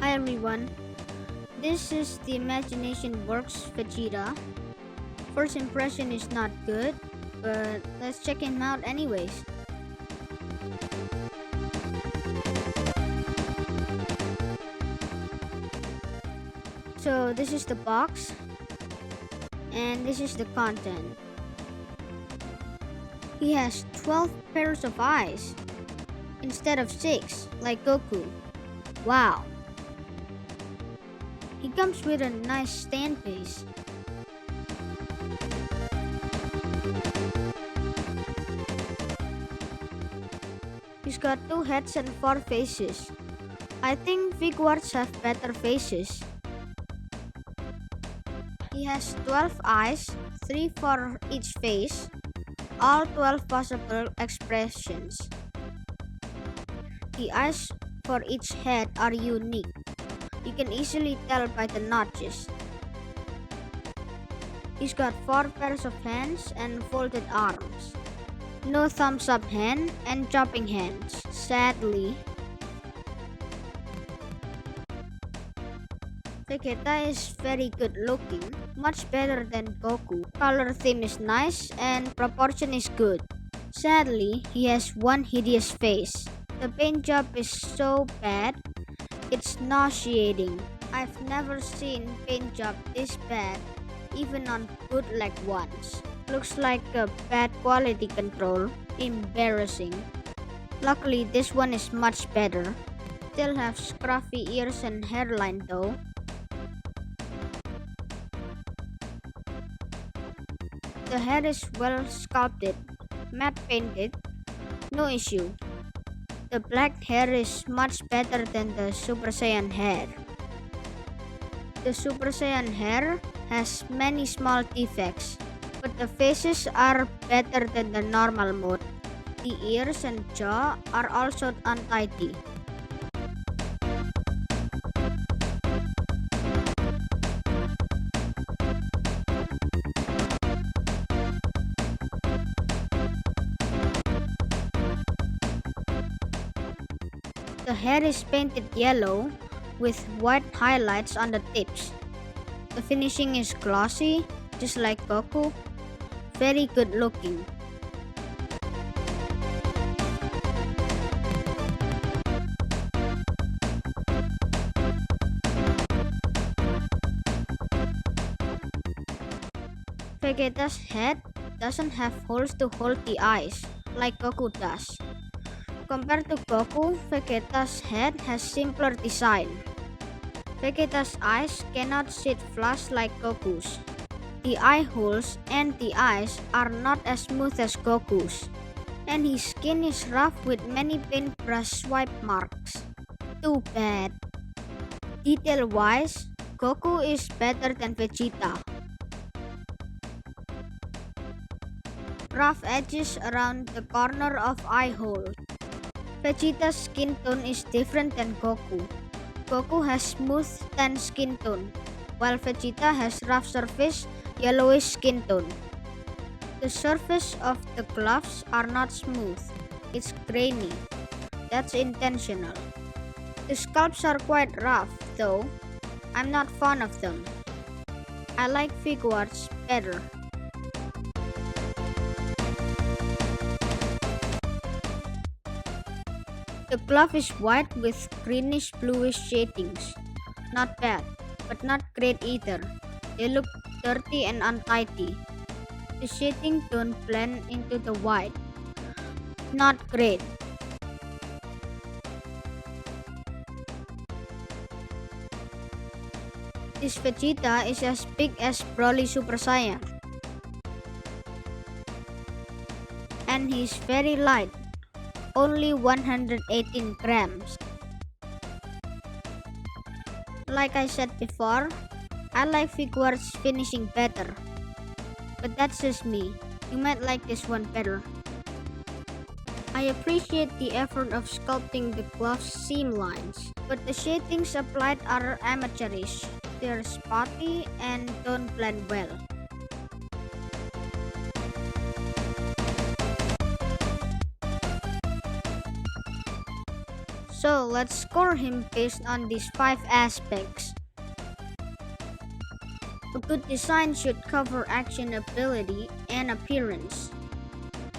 Hi everyone, this is the Imagination Works Vegeta. First impression is not good, but let's check him out anyways. So this is the box, and this is the content. He has 12 pairs of eyes, instead of 6, like Goku. Wow! He comes with a nice stand face. He's got 2 heads and 4 faces. I think Figuarts have better faces. He has 12 eyes, 3 for each face, all 12 possible expressions. The eyes for each head are unique. You can easily tell by the notches. He's got 4 pairs of hands and folded arms. No thumbs up hand and chopping hands, sadly. Vegeta is very good looking, much better than Goku. Color theme is nice and proportion is good. Sadly, he has one hideous face. The paint job is so bad, it's nauseating. I've never seen paint job this bad, even on bootleg ones. Looks like a bad quality control. Embarrassing. Luckily, this one is much better. Still have scruffy ears and hairline though. The head is well sculpted, matte painted, no issue. The black hair is much better than the Super Saiyan hair. The Super Saiyan hair has many small defects, but the faces are better than the normal mode. The ears and jaw are also untidy. The hair is painted yellow with white highlights on the tips. The finishing is glossy, just like Goku. Very good looking. Vegeta's head doesn't have holes to hold the eyes, like Goku does. Compared to Goku, Vegeta's head has simpler design. Vegeta's eyes cannot sit flush like Goku's. The eye holes and the eyes are not as smooth as Goku's. And his skin is rough with many paintbrush swipe marks. Too bad. Detail-wise, Goku is better than Vegeta. Rough edges around the corner of eye hole. Vegeta's skin tone is different than Goku. Goku has smooth tan skin tone, while Vegeta has rough surface, yellowish skin tone. The surface of the gloves are not smooth, it's grainy. That's intentional. The sculpts are quite rough, though. I'm not fond of them. I like Figuarts better. The glove is white with greenish bluish shadings. Not bad, but not great either. They look dirty and untidy. The shading don't blend into the white. Not great. This Vegeta is as big as Broly Super Saiyan. And he's very light. Only 118 grams. Like I said before, I like Figuarts finishing better. But that's just me. You might like this one better. I appreciate the effort of sculpting the glove's seam lines, but the shadings applied are amateurish. They're spotty and don't blend well. So let's score him based on these 5 aspects. A good design should cover action, ability, and appearance.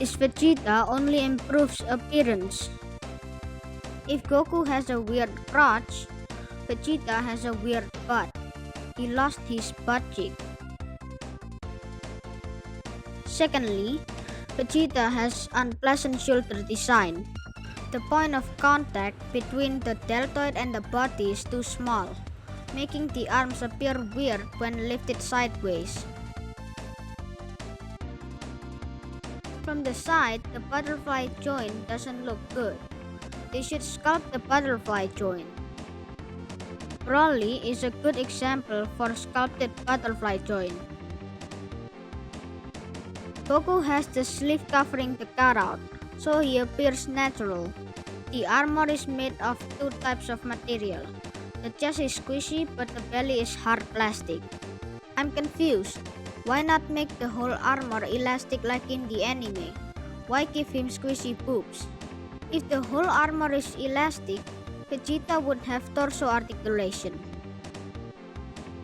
Is Vegeta only improves appearance? If Goku has a weird crotch, Vegeta has a weird butt. He lost his butt cheek. Secondly, Vegeta has unpleasant shoulder design. The point of contact between the deltoid and the body is too small, making the arms appear weird when lifted sideways. From the side, the butterfly joint doesn't look good. They should sculpt the butterfly joint. Broly is a good example for sculpted butterfly joint. Goku has the sleeve covering the cutout, so he appears natural. The armor is made of 2 types of material. The chest is squishy, but the belly is hard plastic. I'm confused. Why not make the whole armor elastic like in the anime? Why give him squishy boobs? If the whole armor is elastic, Vegeta would have torso articulation.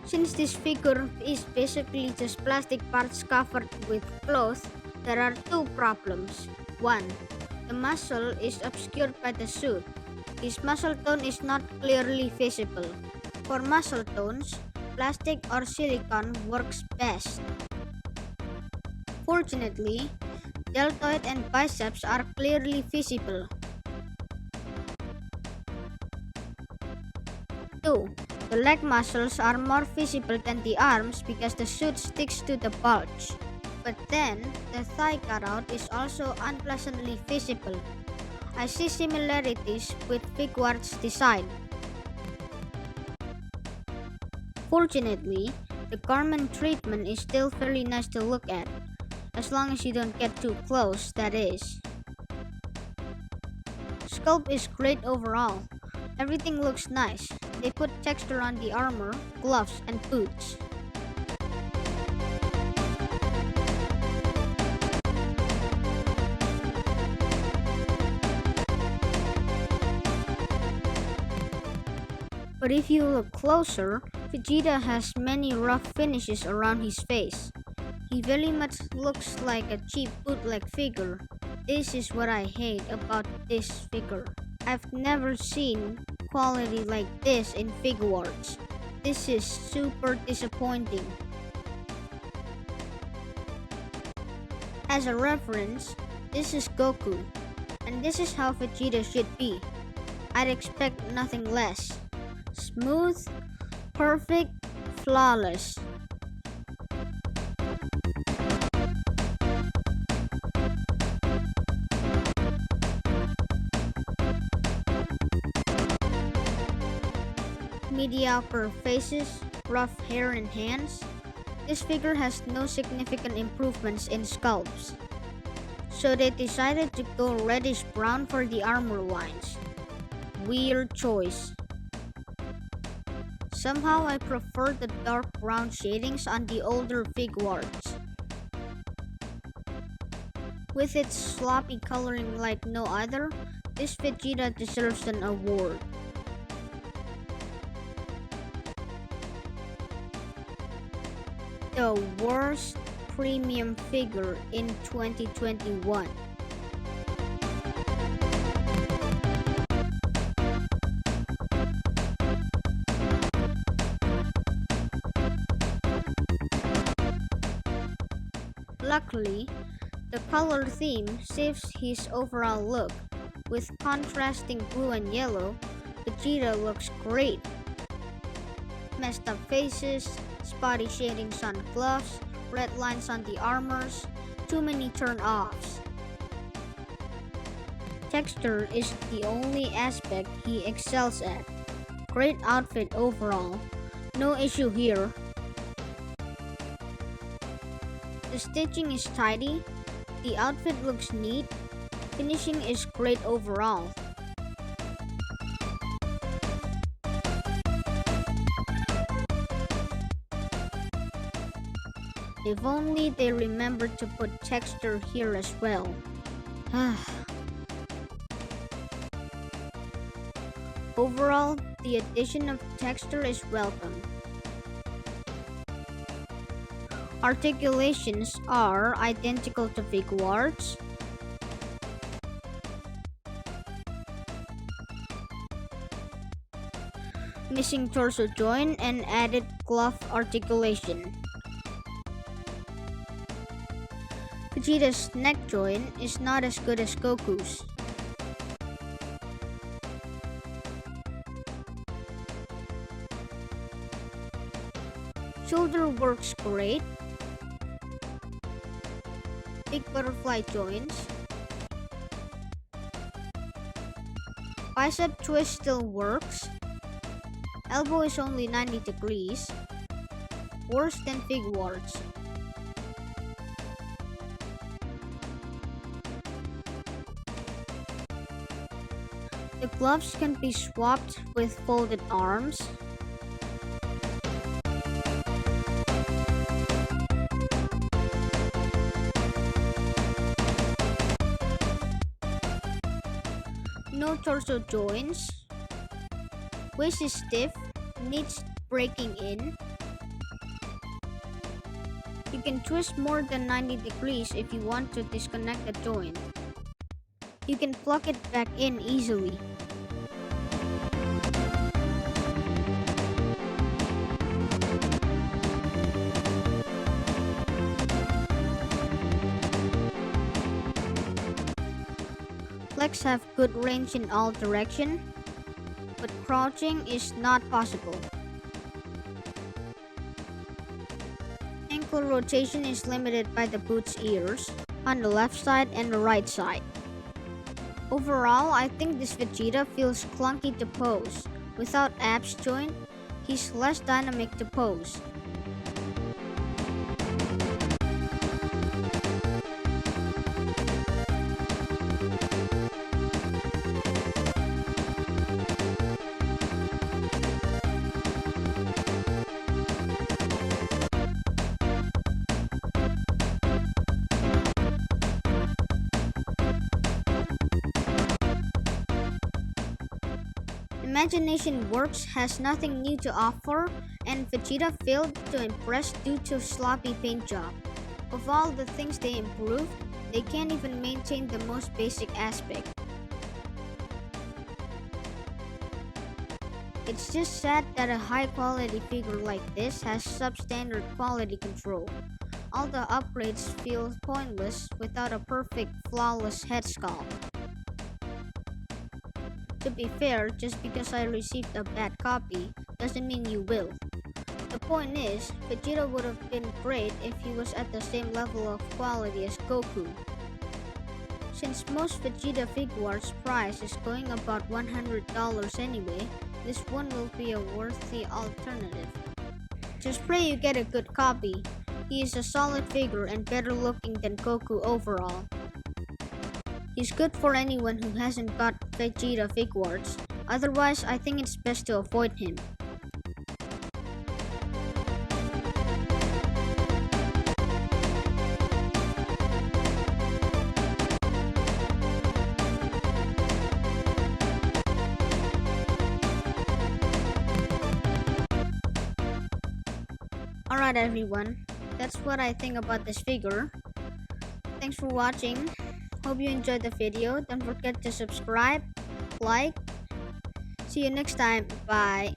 Since this figure is basically just plastic parts covered with cloth, there are 2 problems. 1. The muscle is obscured by the suit. His muscle tone is not clearly visible. For muscle tones, plastic or silicone works best. Fortunately, deltoid and biceps are clearly visible. 2. The leg muscles are more visible than the arms because the suit sticks to the bulge. But then, the thigh cutout is also unpleasantly visible. I see similarities with Figuarts design. Fortunately, the garment treatment is still very nice to look at, as long as you don't get too close, that is. Sculpt is great overall. Everything looks nice. They put texture on the armor, gloves, and boots. But if you look closer, Vegeta has many rough finishes around his face. He very much looks like a cheap bootleg figure. This is what I hate about this figure. I've never seen quality like this in Figuarts. This is super disappointing. As a reference, this is Goku, and this is how Vegeta should be. I'd expect nothing less. Smooth, perfect, flawless. Mediocre faces, rough hair and hands. This figure has no significant improvements in sculpts. So they decided to go reddish brown for the armor lines. Weird choice. Somehow I prefer the dark brown shadings on the older Figuarts. With its sloppy coloring like no other, this Vegeta deserves an award. The worst premium figure in 2021. Luckily, the color theme saves his overall look. With contrasting blue and yellow, Vegeta looks great. Messed up faces, spotty shadings on gloves, red lines on the armors, too many turn-offs. Texture is the only aspect he excels at. Great outfit overall, no issue here. The stitching is tidy, the outfit looks neat, finishing is great overall. If only they remembered to put texture here as well. Overall, the addition of texture is welcome. Articulations are identical to Figuarts. Missing torso joint and added glove articulation. Vegeta's neck joint is not as good as Goku's. Shoulder works great. Big butterfly joints. Bicep twist still works. Elbow is only 90 degrees. Worse than Figuarts. The gloves can be swapped with folded arms. No torso joints. Waist is stiff, needs breaking in. You can twist more than 90 degrees if you want to disconnect the joint. You can plug it back in easily. Legs have good range in all directions, but crouching is not possible. Ankle rotation is limited by the boot's ears on the left side and the right side. Overall, I think this Vegeta feels clunky to pose. Without abs joint, he's less dynamic to pose. Imagination Works has nothing new to offer, and Vegeta failed to impress due to sloppy paint job. Of all the things they improved, they can't even maintain the most basic aspect. It's just sad that a high quality figure like this has substandard quality control. All the upgrades feel pointless without a perfect, flawless head sculpt. To be fair, just because I received a bad copy doesn't mean you will. The point is, Vegeta would have been great if he was at the same level of quality as Goku. Since most Vegeta Figuarts price is going about $100 anyway, this one will be a worthy alternative. Just pray you get a good copy. He is a solid figure and better looking than Goku overall. He's good for anyone who hasn't got Vegeta Figuarts. Otherwise, I think it's best to avoid him. Alright everyone, that's what I think about this figure. Thanks for watching. Hope you enjoyed the video. Don't forget to subscribe, like. See you next time. Bye.